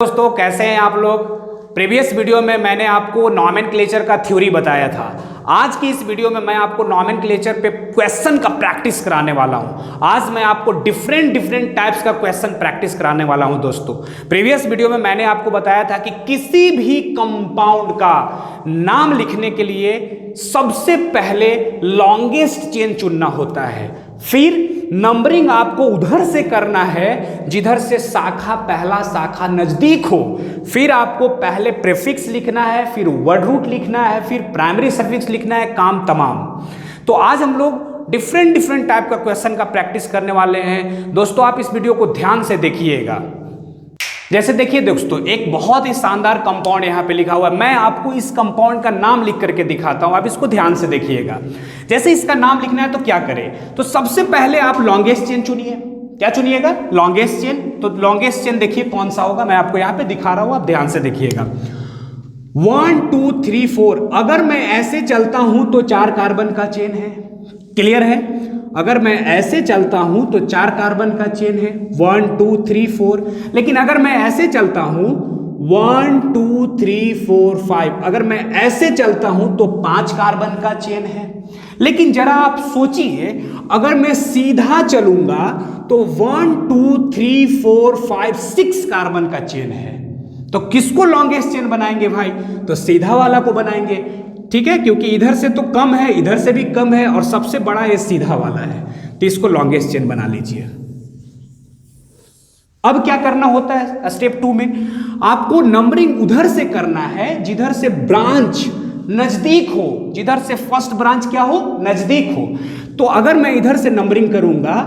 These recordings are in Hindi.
दोस्तों कैसे हैं आप लोग। प्रीवियस वीडियो में मैंने आपको नॉमेनक्लेचर का थ्योरी बताया था। आज की इस वीडियो में मैं आपको नॉमेनक्लेचर पे क्वेश्चन का प्रैक्टिस कराने वाला हूं। आज मैं आपको डिफरेंट टाइप्स का क्वेश्चन प्रैक्टिस कराने वाला हूं। दोस्तों प्रीवियस वीडियो में मैंने आपको बताया था कि किसी भी कंपाउंड का नाम लिखने के लिए सबसे पहले लॉन्गेस्ट चेन चुनना होता है, फिर नंबरिंग आपको उधर से करना है जिधर से शाखा पहला शाखा नजदीक हो, फिर आपको पहले प्रीफिक्स लिखना है, फिर वर्ड रूट लिखना है, फिर प्राइमरी सफिक्स लिखना है, काम तमाम। तो आज हम लोग डिफरेंट टाइप का क्वेश्चन का प्रैक्टिस करने वाले हैं। दोस्तों आप इस वीडियो को ध्यान से देखिएगा। जैसे देखिए दोस्तों, एक बहुत ही शानदार कंपाउंड यहाँ पे लिखा हुआ है। मैं आपको इस कंपाउंड का नाम लिख करके दिखाता हूँ, आप इसको ध्यान से देखिएगा। जैसे इसका नाम लिखना है तो क्या करें, तो सबसे पहले आप लॉन्गेस्ट चेन चुनिए। क्या चुनिएगा? Longest chain. तो लॉन्गेस्ट चेन देखिए कौन सा होगा, मैं आपको यहाँ पे दिखा रहा हूँ, आप ध्यान से देखिएगा। 1 2 3 4। अगर मैं ऐसे चलता हूं तो 4 कार्बन का चेन है। क्लियर है? अगर मैं ऐसे चलता हूं तो 4 कार्बन का चेन है, 1 2 3 4। लेकिन अगर मैं ऐसे चलता हूं 1 2 3 4 5, अगर मैं ऐसे चलता हूं तो 5 कार्बन का चेन है। लेकिन जरा आप सोचिए, अगर मैं सीधा चलूंगा तो 1 2 3 4 5 6 कार्बन का चेन है। तो किसको लॉन्गेस्ट चेन बनाएंगे भाई? तो सीधा वाला को बनाएंगे, ठीक है, क्योंकि इधर से तो कम है, इधर से भी कम है, और सबसे बड़ा ये सीधा वाला है, तो इसको लॉन्गेस्ट चेन बना लीजिए। अब क्या करना होता है स्टेप 2 में, आपको नंबरिंग उधर से करना है जिधर से ब्रांच नजदीक हो, जिधर से फर्स्ट ब्रांच क्या हो, नजदीक हो। तो अगर मैं इधर से नंबरिंग करूंगा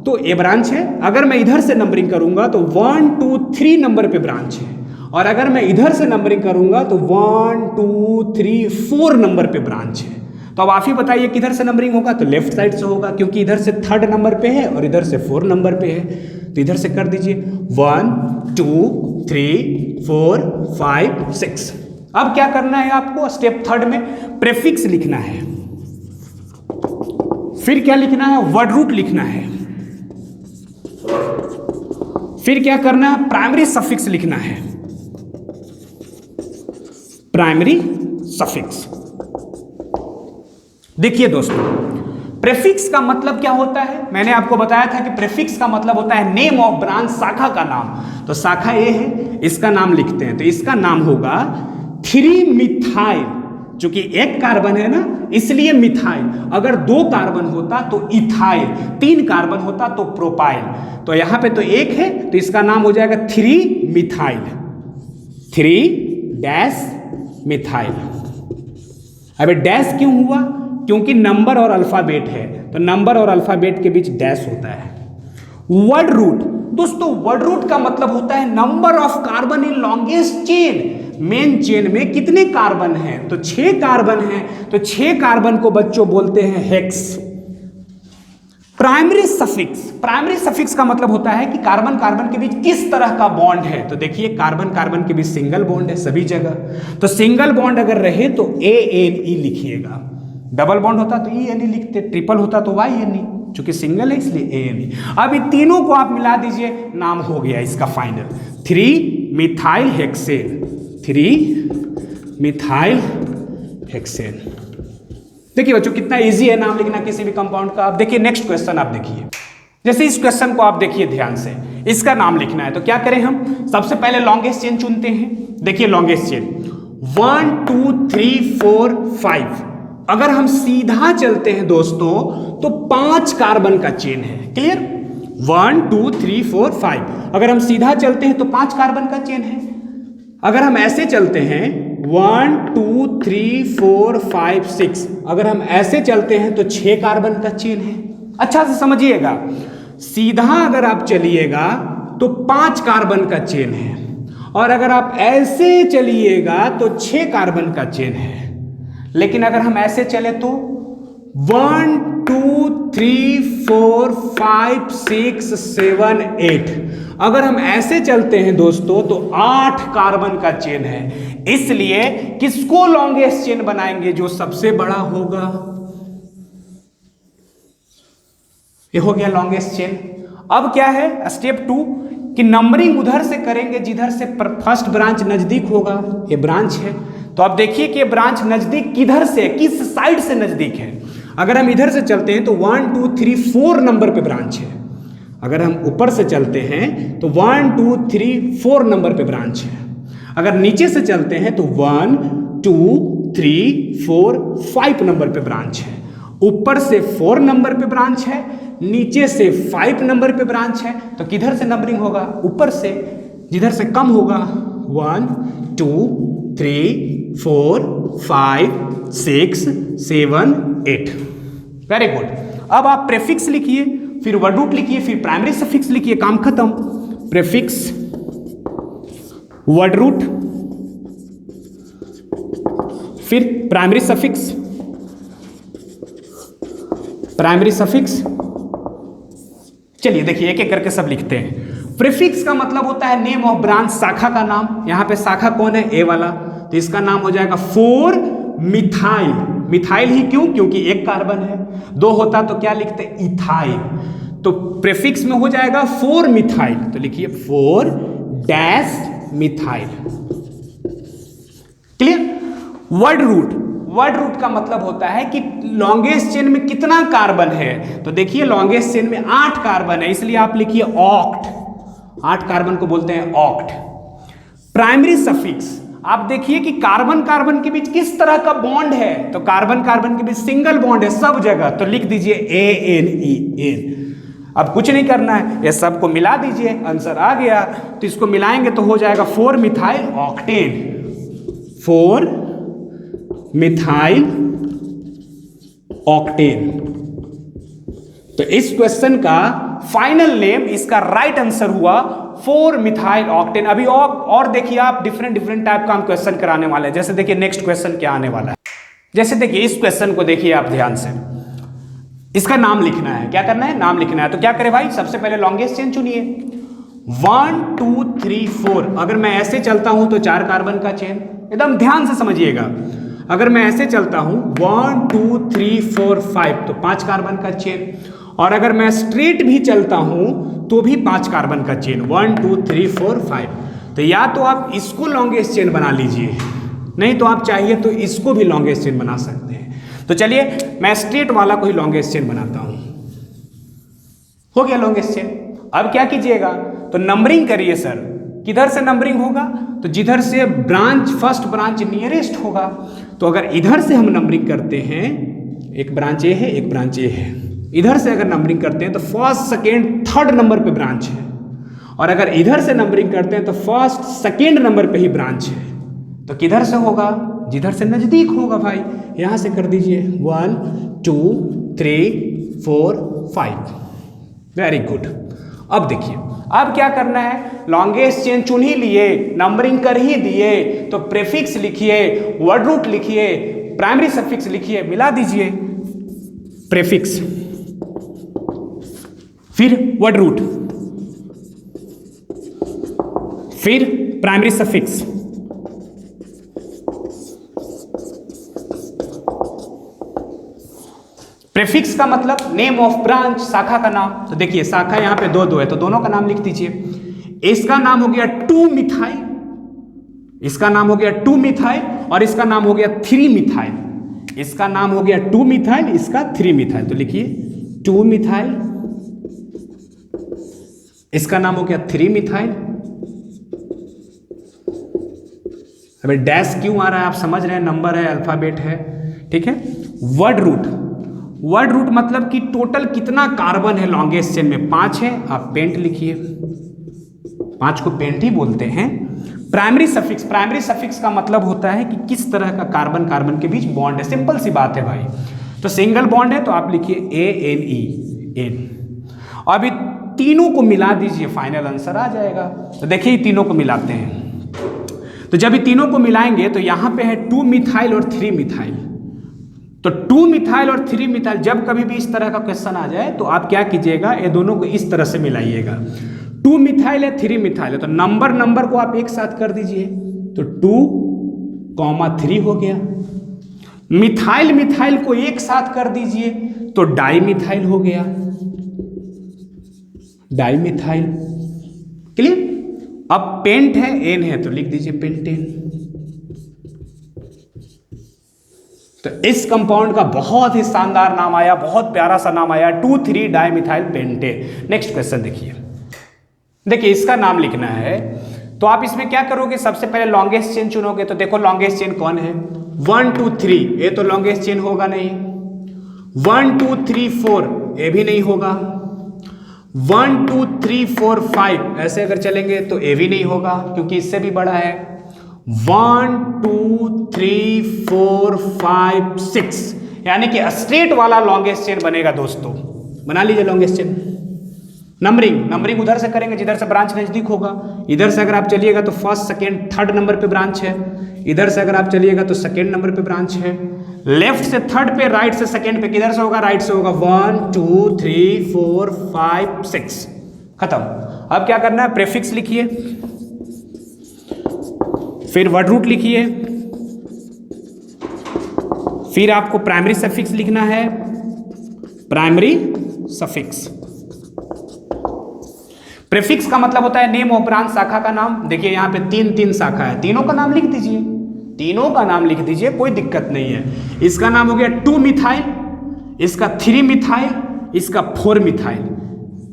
तो ए ब्रांच है, अगर मैं इधर से नंबरिंग करूंगा तो 1 2 3 नंबर पे ब्रांच है, और अगर मैं इधर से नंबरिंग करूंगा तो 1 2 3 4 नंबर पे ब्रांच है। तो अब आप ही बताइए किधर से नंबरिंग होगा, तो लेफ्ट साइड से होगा, क्योंकि इधर से 3rd नंबर पे है और इधर से 4 नंबर पे है। तो इधर से कर दीजिए 1 2 3 4 5 6। अब क्या करना है आपको, स्टेप 3rd में प्रीफिक्स लिखना है, फिर क्या लिखना है, वर्ड रूट लिखना है, फिर क्या करना है, प्राइमरी सफिक्स लिखना है, प्राइमरी सफिक्स। देखिए दोस्तों, प्रीफिक्स का मतलब क्या होता है, मैंने आपको बताया था कि प्रीफिक्स का मतलब होता है नेम ऑफ ब्रांच, शाखा का नाम। तो शाखा ए है, इसका नाम लिखते हैं, तो इसका नाम होगा 3 मिथाइल। चूंकि 1 कार्बन है ना, इसलिए मिथाइल। अगर 2 कार्बन होता तो इथाइल, 3 कार्बन होता तो प्रोपाइल। तो यहां पे तो 1 है, तो इसका नाम हो जाएगा 3 मिथाइल, 3 मिथाइल। अबे डैश क्यों हुआ? क्योंकि नंबर और अल्फाबेट है, तो नंबर और अल्फाबेट के बीच डैश होता है। वर्ड रूट, दोस्तों वर्ड रूट का मतलब होता है number of carbon in longest chain. Main chain में कितने कार्बन हैं, तो 6 कार्बन हैं, तो 6 कार्बन को बच्चों बोलते हैं hex. Primary suffix, primary suffix का मतलब होता है कि कार्बन कार्बन के बीच किस तरह का बॉन्ड है। तो देखिए कार्बन कार्बन के बीच सिंगल बॉन्ड है सभी जगह, तो सिंगल बॉन्ड अगर रहे तो ANE लिखिएगा, डबल बॉन्ड होता तो ENE लिखते, ट्रिपल होता तो YNE, चूंकि सिंगल है इसलिए ANE। अब इन तीनों को आप मिला दीजिए, नाम हो गया इसका final 3 methyl hexane, 3 methyl hexane. देखिए बच्चों कितना इजी है नाम लिखना किसी भी कंपाउंड का। अब देखिए नेक्स्ट क्वेश्चन आप देखिए, जैसे इस क्वेश्चन को आप देखिए ध्यान से, इसका नाम लिखना है। तो क्या करें हम, सबसे पहले लॉन्गेस्ट चेन चुनते हैं। देखिए लॉन्गेस्ट चेन 1 2 3 4 5। अगर हम सीधा चलते हैं दोस्तों तो 5 कार्बन का चेन है। क्लियर? 1 2 3 4 5। अगर हम सीधा चलते हैं तो 5 कार्बन का चेन है। अगर हम ऐसे चलते हैं 1 2 3 4 5 6, अगर हम ऐसे चलते हैं तो 6 कार्बन का चेन है। अच्छा से समझिएगा, सीधा अगर आप चलिएगा तो 5 कार्बन का चेन है, और अगर आप ऐसे चलिएगा तो 6 कार्बन का चेन है। लेकिन अगर हम ऐसे चले तो 1 2 3 4 5 6 7 8। अगर हम ऐसे चलते हैं दोस्तों तो 8 कार्बन का चेन है। इसलिए किसको लॉन्गेस्ट चेन बनाएंगे, जो सबसे बड़ा होगा। ये हो गया लॉन्गेस्ट चेन। अब क्या है स्टेप 2, कि नंबरिंग उधर से करेंगे जिधर से फर्स्ट ब्रांच नजदीक होगा। ये ब्रांच है, तो आप देखिए कि ये ब्रांच नजदीक किधर से, किस साइड से नजदीक है। अगर हम इधर से चलते हैं तो 1 2 3 4 नंबर पे ब्रांच है। अगर हम ऊपर से चलते हैं तो 1 2 3 4 नंबर पे ब्रांच है। अगर नीचे से चलते हैं तो 1 2 3 4 5 नंबर पे ब्रांच है। ऊपर से 4 नंबर पे ब्रांच है, नीचे से 5 नंबर पे ब्रांच है। तो किधर से नंबरिंग होगा? ऊपर से, जिधर से कम होगा। 1 2 3 4 5 6 7 8। Very good. अब आप प्रेफिक्स लिखिए, फिर वर्ड रूट लिखिए, फिर प्राइमरी सफिक्स लिखिए, काम खत्म। प्रेफिक्स, वर्ड रूट, फिर प्राइमरी सफिक्स, प्राइमरी सफिक्स। चलिए देखिए एक एक करके सब लिखते हैं। प्रीफिक्स का मतलब होता है नेम ऑफ ब्रांच, शाखा का नाम। यहां पे शाखा कौन है? ए वाला, तो इसका नाम हो जाएगा 4 मिथाइल। मिथाइल ही क्यों? क्योंकि एक कार्बन है, 2 होता तो क्या लिखते? इथाइल। तो प्रीफिक्स में हो जाएगा 4 मिथाइल, तो लिखिए 4 dash methyl. Clear? Word root, word root का मतलब होता है कि लॉन्गेस्ट चेन में कितना कार्बन है। तो देखिए लॉन्गेस्ट चेन में 8 कार्बन है, इसलिए आप लिखिए ऑक्ट। 8 कार्बन को बोलते हैं ऑक्ट। प्राइमरी सफिक्स, आप देखिए कि कार्बन कार्बन के बीच किस तरह का बॉन्ड है। तो कार्बन कार्बन के बीच सिंगल बॉन्ड है सब जगह, तो लिख दीजिए ANEN। अब कुछ नहीं करना है, ये सबको मिला दीजिए, आंसर आ गया। तो इसको मिलाएंगे तो हो जाएगा 4 मिथाइल ऑक्टेन। 4 methyl octane. तो इस क्वेश्चन का फाइनल नेम, इसका राइट आंसर हुआ 4 मिथाइल ऑक्टेन। अभी और देखिए आप डिफरेंट टाइप का हम क्वेश्चन कराने वाले हैं। जैसे देखिए नेक्स्ट क्वेश्चन क्या आने वाला है। जैसे देखिए इस क्वेश्चन को देखिए आप ध्यान से, इसका नाम लिखना है। क्या करना है? नाम लिखना है। तो क्या करें भाई? सबसे पहले लॉन्गेस्ट चेन चुनिए। 1 2 3 4। अगर मैं ऐसे चलता हूं तो 4 कार्बन का चेन, एकदम ध्यान से समझिएगा। अगर मैं ऐसे चलता हूं 1 2 3 4 5 तो 5 कार्बन का चेन। और अगर मैं स्ट्रेट भी चलता हूं तो भी 5 कार्बन का चेन, 1 2 3 4 5। तो या तो आप इसको लॉन्गेस्ट चेन बना लीजिए, नहीं तो आप चाहिए तो इसको भी लॉन्गेस्ट चेन बना सकते हैं। तो चलिए मैं स्ट्रेट वाला को ही लॉन्गेस्ट चेन बनाता हूं। हो गया लॉन्गेस्ट चेन। अब क्या कीजिएगा? तो नंबरिंग करिए सर। किधर से नंबरिंग होगा? तो जिधर से ब्रांच, फर्स्ट ब्रांच नियरेस्ट होगा। तो अगर इधर से हम नंबरिंग करते हैं, एक ब्रांच ए है, एक ब्रांच ए है, इधर से अगर नंबरिंग करते हैं तो फर्स्ट सेकेंड थर्ड नंबर पे ब्रांच है। और अगर इधर से नंबरिंग करते हैं तो फर्स्ट सेकेंड नंबर पे ही ब्रांच है। तो किधर से होगा? जिधर से नजदीक होगा भाई। यहां से कर दीजिए 1 2 3 4 5। Very good. अब देखिए अब क्या करना है? लॉन्गेस्ट चेन चुन ही लिए, नंबरिंग कर ही दिए, तो प्रीफिक्स लिखिए, वर्ड रूट लिखिए, प्राइमरी सफिक्स लिखिए, मिला दीजिए। प्रीफिक्स, फिर वर्ड रूट, फिर प्राइमरी सफिक्स। प्रीफिक्स का मतलब नेम ऑफ ब्रांच, शाखा का नाम। तो देखिए शाखा यहां पे 2 है, तो दोनों का नाम लिख दीजिए। इसका नाम हो गया 2 मिथाइल, इसका नाम हो गया 2 मिथाइल, और इसका नाम हो गया 3 मिथाइल। इसका नाम हो गया 2 मिथाइल, इसका 3 मिथाइल। तो लिखिए 2 मिथाइल, इसका नाम हो गया 3 मिथाइल। अबे डैश क्यों आ रहा है? आप समझ रहे हैं, नंबर है, अल्फाबेट है, ठीक है। वर्ड रूट, वर्ड रूट मतलब कि टोटल कितना कार्बन है लॉन्गेस्ट चेन में? 5 है। आप पेंट लिखिए, 5 को पेंट ही बोलते हैं। प्राइमरी सफिक्स, प्राइमरी सफिक्स का मतलब होता है कि किस तरह का कार्बन कार्बन के बीच बॉन्ड है। सिंपल सी बात है भाई। तो सिंगल बॉन्ड है तो आप लिखिए ANEN। अभी तीनों को मिला दीजिए, फाइनल आंसर आ जाएगा। तो देखिए तीनों को मिलाते हैं। तो जब ये तीनों को मिलाएंगे तो यहां पे है 2 मिथाइल और 3 मिथाइल। तो 2 मिथाइल और 3 मिथाइल, जब कभी भी इस तरह का क्वेश्चन आ जाए तो आप क्या कीजिएगा? ये दोनों को इस तरह से मिलाइएगा। 2 मिथाइल है, 3 मिथाइल है, तो नंबर को आप एक साथ कर दीजिए। तो 2,3 हो गया। मिथाइल मिथाइल को एक साथ कर दीजिए तो डाई मिथाइल हो गया, डाई मिथाइल। क्लियर। अब पेंट है, एन है, तो लिख दीजिए पेंटेन। तो इस कंपाउंड का बहुत ही शानदार नाम आया, बहुत प्यारा सा नाम आया, 2,3 डाइमिथाइल पेंटेन। नेक्स्ट क्वेश्चन देखिए। देखिए इसका नाम लिखना है, तो आप इसमें क्या करोगे, सबसे पहले लॉन्गेस्ट चेन चुनोगे। तो देखो लॉन्गेस्ट चेन कौन है, 1 2 3, ये तो लॉन्गेस्ट चेन होगा नहीं। 1 2 3 4, ये भी नहीं होगा। 1 2 3 4 5, ऐसे अगर चलेंगे तो ये भी नहीं होगा, क्योंकि इससे भी बड़ा है। 1 2 3 4 5 6, यानी कि स्ट्रेट वाला लॉन्गेस्ट चेन बनेगा दोस्तों। बना लीजिए लॉन्गेस्ट चेन। नंबरिंग उधर से करेंगे जिधर से ब्रांच नजदीक होगा। इधर से अगर आप चलिएगा तो फर्स्ट सेकेंड थर्ड नंबर पे ब्रांच है, इधर से अगर आप चलिएगा तो सेकेंड नंबर पे ब्रांच है। लेफ्ट से थर्ड पे, राइट से सेकेंड पे, किधर से होगा, राइट से होगा। 1 2 3 4 5 6, खत्म। अब क्या करना है, प्रीफिक्स लिखिए, फिर वर्ड रूट लिखिए, फिर आपको प्राइमरी सफिक्स लिखना है, प्राइमरी सफिक्स। प्रीफिक्स का मतलब होता है नेम ऑफ ब्रांच, शाखा का नाम। देखिए यहाँ पे 3 शाखा है, तीनों का नाम लिख दीजिए, तीनों का नाम लिख दीजिए, कोई दिक्कत नहीं है। इसका नाम हो गया 2 मिथाइल, इसका 3 मिथाइल, इसका 4 मिथाइल।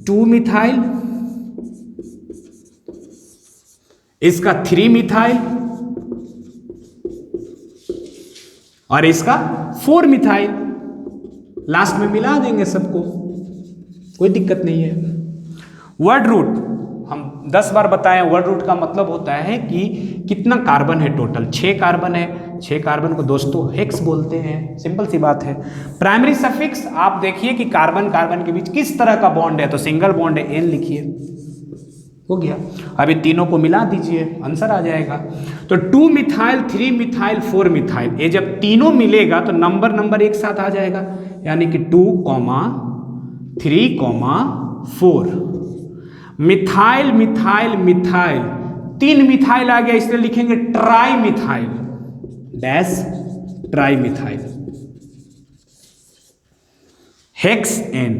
2 मिथाइल, इसका 3 मिथाइल और इसका 4 मिथाइल। लास्ट में मिला देंगे सबको, कोई दिक्कत नहीं है। वर्ड रूट हम 10 बार बताएं, वर्ड रूट का मतलब होता है कि कितना कार्बन है टोटल। 6 कार्बन है, 6 कार्बन को दोस्तों हेक्स बोलते हैं, सिंपल सी बात है। प्राइमरी सफिक्स, आप देखिए कि कार्बन कार्बन के बीच किस तरह का बॉन्ड है, तो सिंगल बॉन्ड है, एन लिखिए, हो गया। अभी तीनों को मिला दीजिए, आंसर आ जाएगा। तो 2 मिथाइल 3 मिथाइल 4 मिथाइल, ये जब तीनों मिलेगा तो नंबर एक साथ आ जाएगा, यानी कि 2, 3, 4। मिथाइल मिथाइल मिथाइल, 3 मिथाइल आ गया, इसलिए लिखेंगे tri methyl, dash tri methyl. Hexane.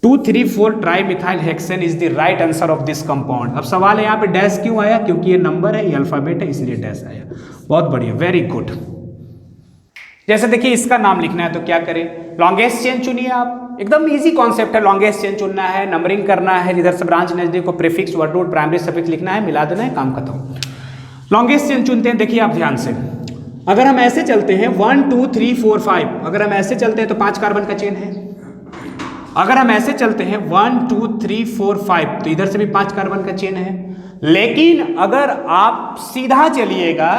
2 3 4 tri methyl hexane is the right answer of this compound. अब सवाल है यहाँ पे डैश क्यों आया, क्योंकि ये नंबर है, ये अल्फाबेट है, इसलिए डैश आया। बहुत बढ़िया, वेरी गुड। जैसे देखिए इसका नाम लिखना है तो क्या करें, लॉन्गेस्ट चेन चुनिए आप, एकदम इजी कॉन्सेप्ट है। लॉन्गेस्ट चेन चुनना है, नंबरिंग करना है, जिधर से ब्रांच नजदीक को prefix, word root, primary suffix लिखना है, मिला देना है, काम खत्म। लॉन्गेस्ट चेन चुनते हैं, देखिए आप ध्यान से। अगर हम ऐसे चलते हैं 1 2 3 4 5, अगर हम ऐसे चलते हैं तो 5 कार्बन का चेन है। अगर हम ऐसे चलते हैं 1 2 3 4 5, तो इधर से भी 5 कार्बन का चेन है। लेकिन अगर आप सीधा चलिएगा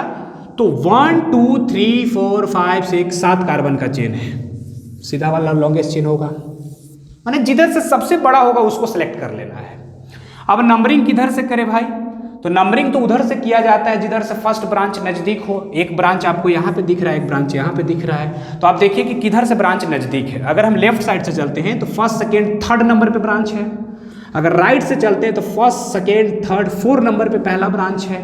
तो 1 2 3 4 5 6 7 कार्बन का चेन है, सीधा वाला लॉन्गेस्ट चेन होगा। माने जिधर से सबसे बड़ा होगा उसको सेलेक्ट कर लेना है। अब नंबरिंग किधर से करें भाई, तो नंबरिंग तो उधर से किया जाता है जिधर से फर्स्ट ब्रांच नजदीक हो। एक ब्रांच आपको यहाँ पे दिख रहा है, एक ब्रांच यहाँ पे दिख रहा है, तो आप देखिए कि किधर से ब्रांच नजदीक है। अगर हम लेफ्ट साइड से चलते हैं तो फर्स्ट सेकेंड थर्ड नंबर पे ब्रांच है। अगर राइट से चलते हैं तो फर्स्ट सेकेंड थर्ड 4 नंबर पे पहला ब्रांच है।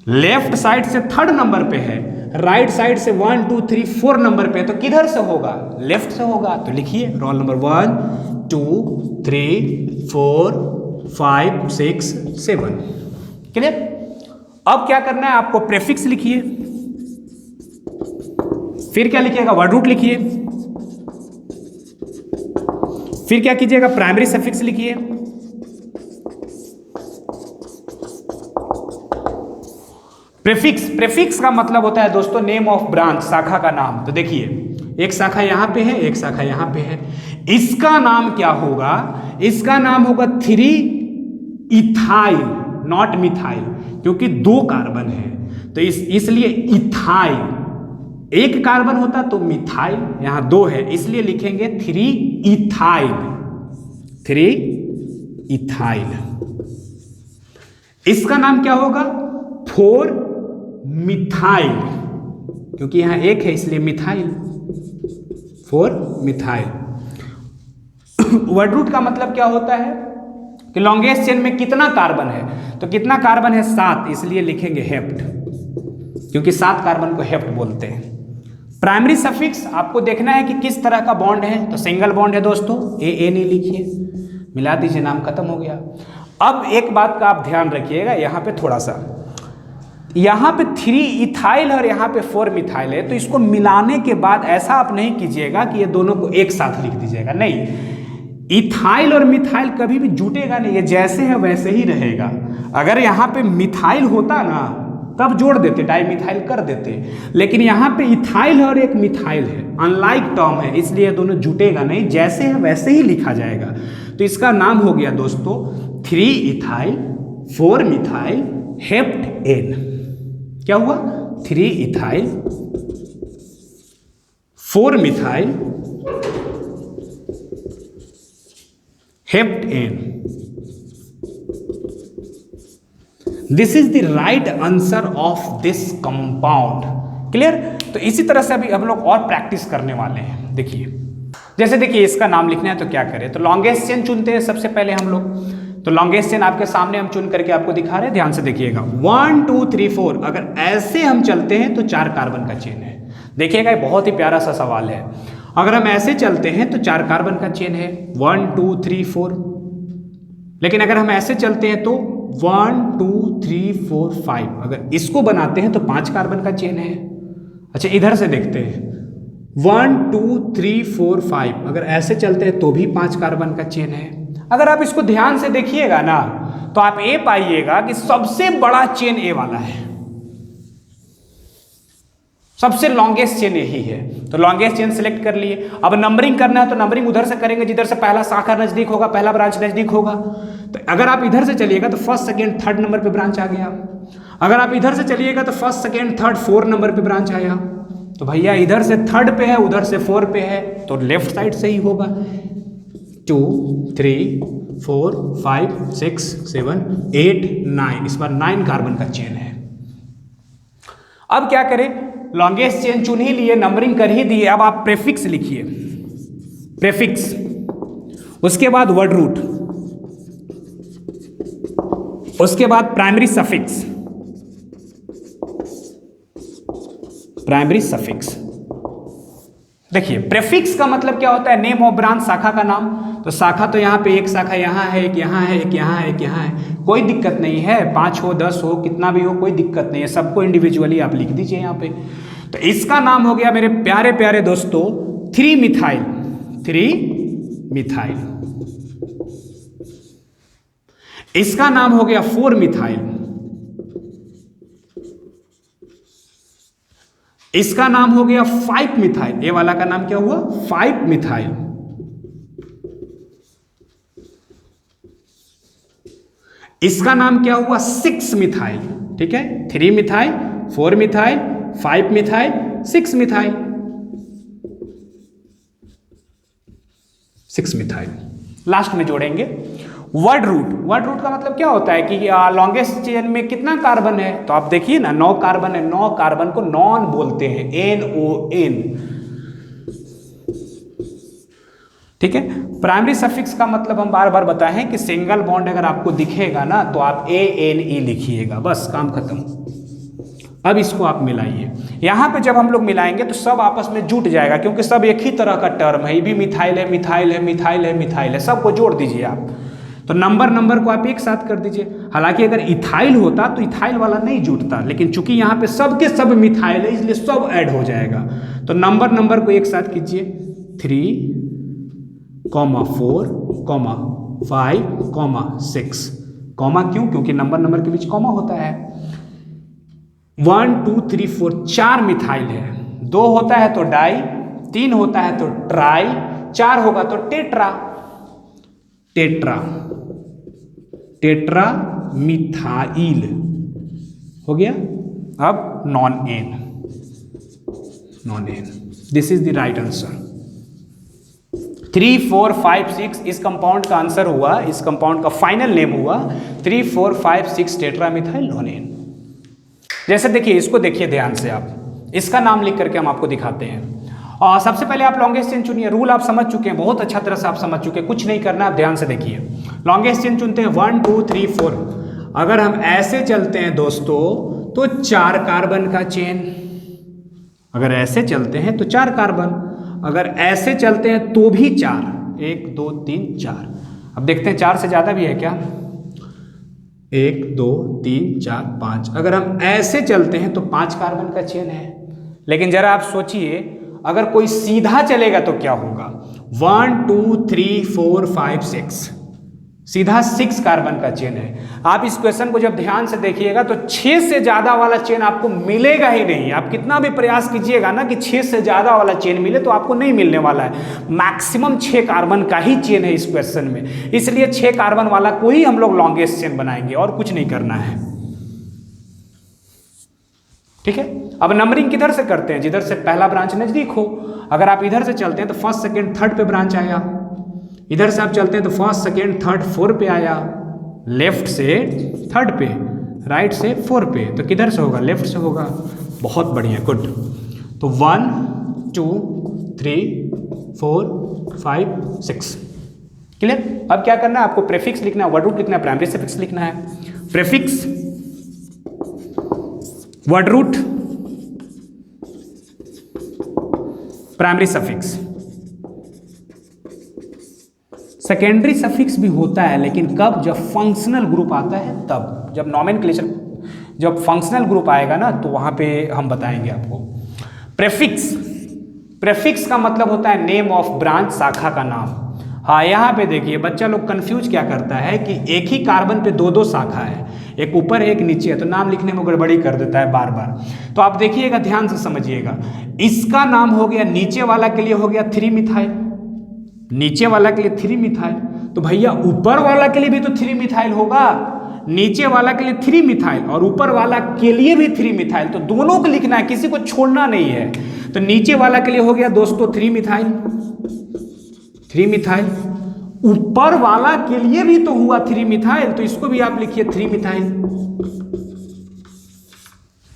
लेफ्ट साइड से थर्ड नंबर पे है, राइट साइड से 1 2 3 4 नंबर पे है, तो किधर से होगा, लेफ्ट से होगा। तो लिखिए रोल नंबर 1 2 3 4 5 6 7, क्लियर। अब क्या करना है आपको, प्रीफिक्स लिखिए, फिर क्या लिखिएगा, वर्ड रूट लिखिए, फिर क्या कीजिएगा, प्राइमरी सफिक्स लिखिए, प्रीफिक्स का मतलब होता है दोस्तों नेम ऑफ ब्रांच, शाखा का नाम। तो देखिए एक शाखा यहां पे है, एक शाखा यहां पे है, इसका नाम क्या होगा, इसका नाम होगा 3 इथाइल, नॉट मिथाइल, क्योंकि 2 कार्बन है तो इसलिए इथाइल। एक कार्बन होता तो मिथाइल, यहां 2 है इसलिए लिखेंगे 3 इथाइल, 3 इथाइल। इसका नाम क्या होगा, 4 मिथाइल, क्योंकि यहां 1 है इसलिए मिथाइल, 4 मिथाइल। वर्ड रूट का मतलब क्या होता है कि लॉन्गेस्ट चेन में कितना कार्बन है, तो कितना कार्बन है 7, इसलिए लिखेंगे हेप्ट, क्योंकि 7 कार्बन को हेप्ट बोलते हैं। प्राइमरी सफिक्स आपको देखना है कि किस तरह का बॉन्ड है, तो सिंगल बॉन्ड है दोस्तों, ए नहीं लिखिए, मिला दीजिए, नाम खत्म हो गया। अब एक बात का आप ध्यान रखिएगा, यहाँ पे थोड़ा सा, यहाँ पे 3 इथाइल और यहाँ पे 4 मिथाइल है, तो इसको मिलाने के बाद ऐसा आप नहीं कीजिएगा कि ये दोनों को एक साथ लिख दीजिएगा, नहीं, इथाइल और मिथाइल कभी भी जुटेगा नहीं, ये जैसे है वैसे ही रहेगा। अगर यहाँ पे मिथाइल होता ना तब जोड़ देते, डाई मिथाइल कर देते, लेकिन यहाँ पे इथाइल और एक मिथाइल है, अनलाइक टर्म है, इसलिए दोनों जुटेगा नहीं, जैसे है वैसे ही लिखा जाएगा। तो इसका नाम हो गया दोस्तों 3 इथाइल 4 मिथाइल हेप्ट एन। क्या हुआ? 3 ethyl 4 methyl heptane. This is the right answer of this compound. Clear? तो इसी तरह से अभी हम लोग और प्रैक्टिस करने वाले हैं। देखिए, जैसे देखिए इसका नाम लिखना है तो क्या करें, तो लॉन्गेस्ट चेन चुनते हैं सबसे पहले हम लोग। तो लॉन्गेस्ट चेन आपके सामने हम चुन करके आपको दिखा रहे हैं, ध्यान से देखिएगा। 1 2 3 4, अगर ऐसे हम चलते हैं तो 4 कार्बन का चेन है। देखिएगा, ये बहुत ही प्यारा सा सवाल है। अगर हम ऐसे चलते हैं तो 4 कार्बन का चेन है, 1 2 3 4। लेकिन अगर हम ऐसे चलते हैं तो 1 2 3 4 5। अगर इसको बनाते हैं तो 5 कार्बन का चेन है। अच्छा, इधर से देखते हैं, 1 2 3 4 5। अगर ऐसे चलते हैं तो भी 5 कार्बन का चेन है। अगर आप इसको ध्यान से देखिएगा ना, तो आप ये पाइएगा कि सबसे बड़ा चेन ए वाला है, सबसे लॉन्गेस्ट चेन यही है। तो लॉन्गेस्ट चेन सिलेक्ट कर लिए। अब नंबरिंग करना है तो नंबरिंग उधर से करेंगे जिधर से पहला शाखा नजदीक होगा, पहला ब्रांच नजदीक होगा। तो अगर आप इधर से चलिएगा तो फर्स्ट सेकेंड थर्ड नंबर पे ब्रांच आ गया। अगर आप इधर से चलिएगा तो फर्स्ट सेकेंड थर्ड 4 नंबर पे ब्रांच आया। तो भैया इधर से 3rd पे है, उधर से 4 पे है, तो लेफ्ट साइड से ही होगा। 2 3 4 5 6 7 8 9, इस बार 9 कार्बन का चेन है। अब क्या करें, लॉन्गेस्ट चेन चुन ही लिए, नंबरिंग कर ही दिए। अब आप प्रेफिक्स लिखिए, प्रेफिक्स, उसके बाद वर्ड रूट, उसके बाद प्राइमरी सफिक्स, प्राइमरी सफिक्स। देखिए, प्रेफिक्स का मतलब क्या होता है, नेम ऑफ ब्रांच, शाखा का नाम। तो शाखा तो यहाँ पे एक शाखा यहाँ है, एक यहाँ है, एक यहाँ है, एक यहाँ है, कोई दिक्कत नहीं है, 5 हो 10 हो कितना भी हो, कोई दिक्कत नहीं है, सबको इंडिविजुअली आप लिख दीजिए यहाँ पे। तो इसका नाम हो गया मेरे प्यारे प्यारे दोस्तों 3 मिथाइल, 3 मिथाइल। इसका नाम हो गया 4 मिथाइल। इसका नाम हो गया 5 मिथाइल। ए वाला का नाम क्या हुआ? 5 मिथाइल। इसका नाम क्या हुआ? 6 मिथाइल। ठीक है, 3 methyl 4 methyl 5 methyl 6 methyl, 6 methyl. Last में जोड़ेंगे वर्ड रूट। वर्ड रूट का मतलब क्या होता है कि लॉन्गेस्ट चेन में कितना कार्बन है, तो आप देखिए ना 9 कार्बन है, 9 कार्बन को नॉन बोलते हैं, NON। ठीक है। प्राइमरी सफिक्स का मतलब हम बार बार बताए हैं कि सिंगल बॉन्ड अगर आपको दिखेगा ना तो आप ANE लिखिएगा, बस काम खत्म। अब इसको आप मिलाइए। यहाँ पे जब हम लोग मिलाएंगे तो सब आपस में जुट जाएगा, क्योंकि सब एक ही तरह का टर्म है, ये भी मिथाइल है, मिथाइल है, मिथाइल है, मिथाइल है, सबको जोड़ दीजिए आप। तो नंबर को आप एक साथ कर दीजिए। हालांकि अगर इथाइल होता तो इथाइल वाला नहीं जुटता, लेकिन चूंकि यहाँ पे सब के सब मिथाइल है इसलिए सब ऐड हो जाएगा। तो नंबर को एक साथ कीजिए, 3, 4, 5, 6। कॉमा क्यों? क्योंकि नंबर के बीच कॉमा होता है। 1 2 3 4, 4 मिथाइल है। 2 होता है तो डाई, 3 होता है तो ट्राई, 4 होगा तो टेट्रा, टेट्रा मिथाइल हो गया। अब nonane, this is the right answer. 3 4 5 6 इस कंपाउंड का आंसर हुआ, इस कंपाउंड का फाइनल नेम हुआ 3 4 5 6 टेट्रा मिथाइल नॉन एन। जैसे देखिए, इसको देखिए ध्यान से, आप इसका नाम लिख करके हम आपको दिखाते हैं। और सबसे पहले आप लॉन्गेस्ट चेन चुनिए। रूल आप समझ चुके हैं, बहुत अच्छा तरह से आप समझ चुके हैं, कुछ नहीं करना, आप ध्यान से देखिए। लॉन्गेस्ट चेन चुनते हैं 1 2 3 4। अगर हम ऐसे चलते हैं दोस्तों तो 4 कार्बन का चेन, अगर ऐसे चलते हैं तो 4 कार्बन, अगर ऐसे चलते हैं तो भी 4, 1 2 3 4। अब देखते हैं 4 से ज़्यादा भी है क्या, 1 2 3 4 5। अगर हम ऐसे चलते हैं तो 5 कार्बन का चेन है। लेकिन जरा आप सोचिए अगर कोई सीधा चलेगा तो क्या होगा, 1 2 3 4 5 6, सीधा 6 कार्बन का चेन है। आप इस क्वेश्चन को जब ध्यान से देखिएगा तो 6 से ज़्यादा वाला चेन आपको मिलेगा ही नहीं। आप कितना भी प्रयास कीजिएगा ना कि 6 से ज़्यादा वाला चेन मिले तो आपको नहीं मिलने वाला है। मैक्सिमम 6 कार्बन का ही चेन है इस क्वेश्चन में, इसलिए 6 कार्बन वाला को ही हम लोग लॉन्गेस्ट चेन बनाएंगे और कुछ नहीं करना है। ठीक है, अब नंबरिंग किधर से करते हैं, जिधर से पहला ब्रांच नजदीक हो। अगर आप इधर से चलते हैं तो फर्स्ट सेकेंड थर्ड पे ब्रांच आया, इधर से आप चलते हैं तो फर्स्ट सेकेंड थर्ड 4 पे आया, लेफ्ट से थर्ड पे, राइट से 4 पे, तो किधर से होगा, लेफ्ट से होगा। बहुत बढ़िया, गुड। तो 1 2 3 4 5 6, क्लियर। अब क्या करना है, आपको प्रेफिक्स लिखना है, वर्ड रूट लिखना है, प्राइमरी सफिक्स लिखना है। Prefix, word root, primary suffix. Secondary suffix भी होता है, लेकिन कब, जब फंक्शनल ग्रुप आता है तब। जब नॉमेनक्लेचर, जब फंक्शनल ग्रुप आएगा ना तो वहां पे हम बताएंगे आपको। प्रेफिक्स, प्रेफिक्स का मतलब होता है नेम ऑफ ब्रांच, शाखा का नाम। हाँ, यहाँ पे देखिए बच्चा लोग कंफ्यूज क्या करता है कि एक ही कार्बन पे 2 शाखा है, एक ऊपर है एक नीचे है, तो नाम लिखने में गड़बड़ी कर देता है बार बार। तो आप देखिएगा, ध्यान से समझिएगा, इसका नाम हो गया, नीचे वाला के लिए हो गया 3 मिथाइल, नीचे वाला के लिए 3 मिथाइल, तो भैया ऊपर वाला के लिए भी तो 3 मिथाइल होगा। नीचे वाला के लिए 3 मिथाइल और ऊपर वाला के लिए भी 3 मिथाइल, तो दोनों को लिखना है, किसी को छोड़ना नहीं है। तो नीचे वाला के लिए हो गया दोस्तों 3 मिथाइल, 3 मिथाइल, ऊपर वाला के लिए भी तो हुआ 3 मिथाइल, तो इसको भी आप लिखिए 3 मिथाइल।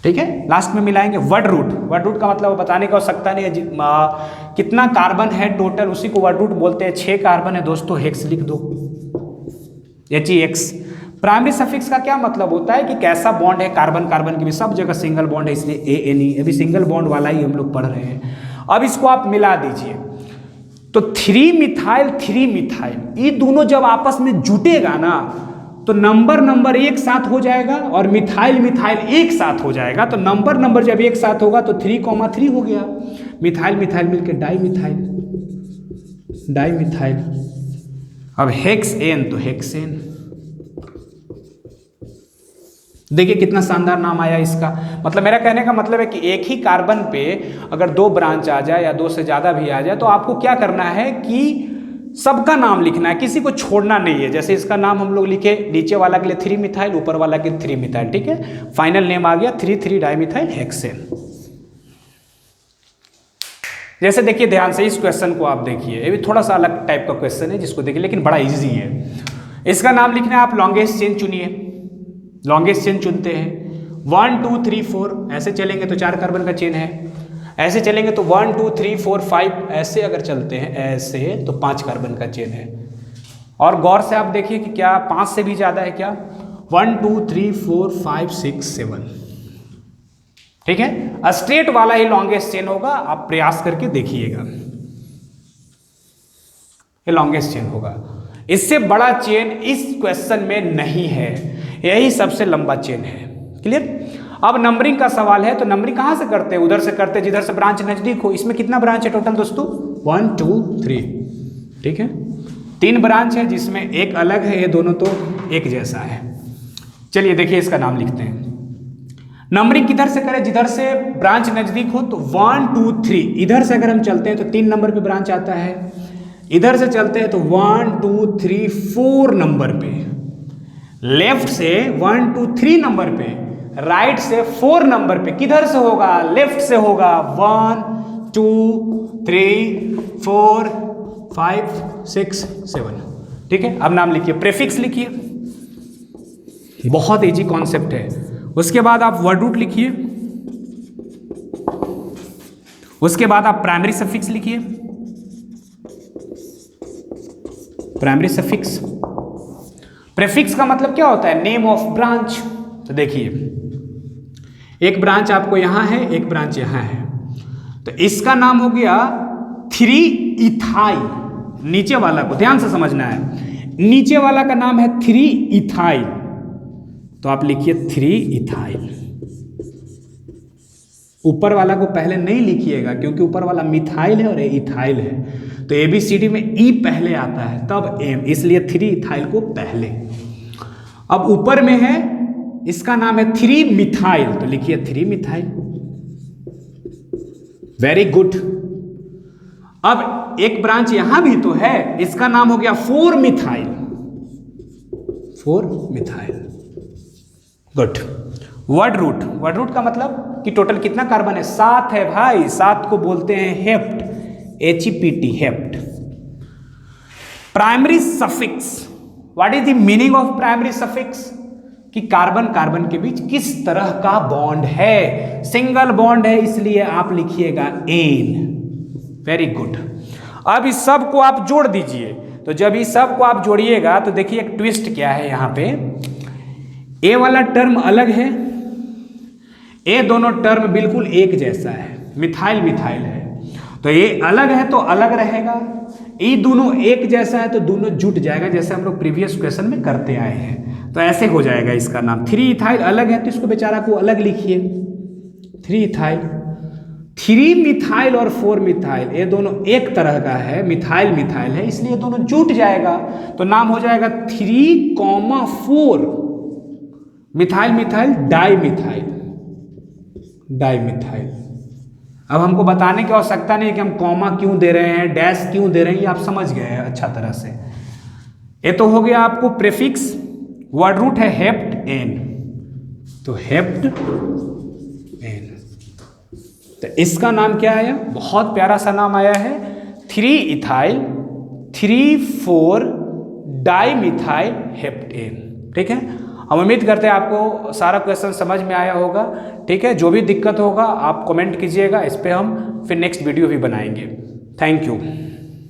ठीक है, लास्ट में मिलाएंगे वर्ड रूट। वर्ड रूट का मतलब बताने की आवश्यकता नहीं है, कितना कार्बन है टोटल, उसी को वर्ड रूट बोलते हैं। 6 कार्बन है दोस्तों, हेक्स लिख दो, HEX। प्राइमरी सफिक्स का क्या मतलब होता है कि कैसा बॉन्ड है, कार्बन कार्बन की भी सब जगह सिंगल बॉन्ड है, इसलिए ANE, अभी सिंगल बॉन्ड वाला ही हम लोग पढ़ रहे हैं। अब इसको आप मिला दीजिए, तो 3 मिथाइल 3 मिथाइल, ये दोनों जब आपस में जुटेगा ना तो नंबर एक साथ हो जाएगा और मिथाइल मिथाइल एक साथ हो जाएगा। तो नंबर जब एक साथ होगा तो 3,3 हो गया, मिथाइल मिथाइल मिलके डाई मिथाइल, डाई मिथाइल। अब हेक्सेन तो हेक्सेन, देखिए कितना शानदार नाम आया इसका। मतलब मेरा कहने का मतलब है कि एक ही कार्बन पे अगर 2 ब्रांच आ जाए या 2 से ज़्यादा भी आ जाए तो आपको क्या करना है कि सबका नाम लिखना है, किसी को छोड़ना नहीं है। जैसे इसका नाम हम लोग लिखे, नीचे वाला के लिए 3 मिथाइल, ऊपर वाला के लिए 3 मिथाइल, ठीक है। फाइनल नेम आ गया 3,3 डाइमिथाइल हेक्सेन। जैसे देखिए ध्यान से इस क्वेश्चन को आप देखिए, ये भी थोड़ा सा अलग टाइप का क्वेश्चन है, जिसको देखिए लेकिन बड़ा इजी है। इसका नाम लिखना है, आप लॉन्गेस्ट चेन चुनिए, लॉन्गेस्ट चेन चुनते हैं। 1 2 3 4 ऐसे चलेंगे तो 4 कार्बन का चेन है, ऐसे चलेंगे तो 1 2 3 4 5, ऐसे अगर चलते हैं ऐसे तो 5 कार्बन का चेन है। और गौर से आप देखिए कि क्या 5 से भी ज़्यादा है क्या, 1 2 3 4 5 6 7, ठीक है। स्ट्रेट वाला ही लॉन्गेस्ट चेन होगा, आप प्रयास करके देखिएगा, ये लॉन्गेस्ट चेन होगा। इससे बड़ा चेन इस क्वेश्चन में नहीं है, यही सबसे लंबा चेन है। क्लियर। अब नंबरिंग का सवाल है, तो नंबरिंग कहाँ से करते हैं, उधर से करते हैं जिधर से ब्रांच नजदीक हो। इसमें कितना ब्रांच है टोटल दोस्तों, 1 2 3, ठीक है। 3 ब्रांच है जिसमें एक अलग है, ये दोनों तो एक जैसा है। चलिए देखिए इसका नाम लिखते हैं। नंबरिंग किधर से करें, जिधर से ब्रांच नजदीक हो। तो 1 2 3, इधर से अगर हम चलते हैं तो 3 नंबर पे ब्रांच आता है, इधर से चलते हैं तो 1 2 3 4 नंबर पे, लेफ्ट से 1 2 3 नंबर पे, राइट से 4 नंबर पे। किधर से होगा, लेफ्ट से होगा। 1 2 3 4 5 6 7, ठीक है। अब नाम लिखिए, प्रेफिक्स लिखिए, बहुत इजी कॉन्सेप्ट है। उसके बाद आप वर्ड रूट लिखिए, उसके बाद आप प्राइमरी सफिक्स लिखिए, प्राइमरी सफिक्स। प्रेफिक्स का मतलब क्या होता है, नेम ऑफ ब्रांच। तो देखिए एक ब्रांच आपको यहां है, एक ब्रांच यहां है, तो इसका नाम हो गया 3 इथाइल। नीचे वाला को ध्यान से समझना है, नीचे वाला का नाम है 3 इथाइल, तो आप लिखिए 3 इथाइल। ऊपर वाला को पहले नहीं लिखिएगा क्योंकि ऊपर वाला मिथाइल है और ये इथाइल है, तो ABCD में ई पहले आता है तब एम, इसलिए 3 इथाइल को पहले। अब ऊपर में है, इसका नाम है 3 मिथाइल, तो लिखिए 3 मिथाइल। Very good. अब एक ब्रांच यहां भी तो है, इसका नाम हो गया 4 methyl. 4 methyl, good. Word root, word root का मतलब कि टोटल कितना कार्बन है? 7 है भाई, 7 को बोलते हैं hept, HEPT, hept. Primary suffix, what is the meaning of primary suffix? कि कार्बन कार्बन के बीच किस तरह का बॉन्ड है, सिंगल बॉन्ड है, इसलिए आप लिखिएगा एन। Very good. अब इस सब को आप जोड़ दीजिए, तो जब इस सब को आप जोड़िएगा तो देखिए एक ट्विस्ट क्या है यहाँ पे, ए वाला टर्म अलग है, ए दोनों टर्म बिल्कुल एक जैसा है, मिथाइल मिथाइल है, तो ये अलग है तो अलग रहेगा, ये दोनों एक जैसा है तो दोनों जुट जाएगा, जैसे हम लोग प्रीवियस क्वेश्चन में करते आए हैं, तो ऐसे हो जाएगा इसका नाम। 3 इथाइल अलग है तो इसको बेचारा को अलग लिखिए 3 इथाइल। 3 मिथाइल और 4 मिथाइल ये दोनों एक तरह का है, मिथाइल मिथाइल है, इसलिए दोनों जुट जाएगा, तो नाम हो जाएगा 3,4 methyl methyl di methyl, di methyl. अब हमको बताने की आवश्यकता नहीं कि हम कॉमा क्यों दे रहे हैं, डैश क्यों दे रहे हैं, ये आप समझ गए हैं अच्छा तरह से। ये तो हो गया आपको प्रीफिक्स। वर्ड रूट है हेप्ट एन, तो हेप्ट एन, तो इसका नाम क्या आया? बहुत प्यारा सा नाम आया है 3 ethyl 3,4 di methyl heptane. ठीक है, हम उम्मीद करते हैं आपको सारा क्वेश्चन समझ में आया होगा। ठीक है, जो भी दिक्कत होगा आप कमेंट कीजिएगा, इस पर हम फिर नेक्स्ट वीडियो भी बनाएंगे। Thank you.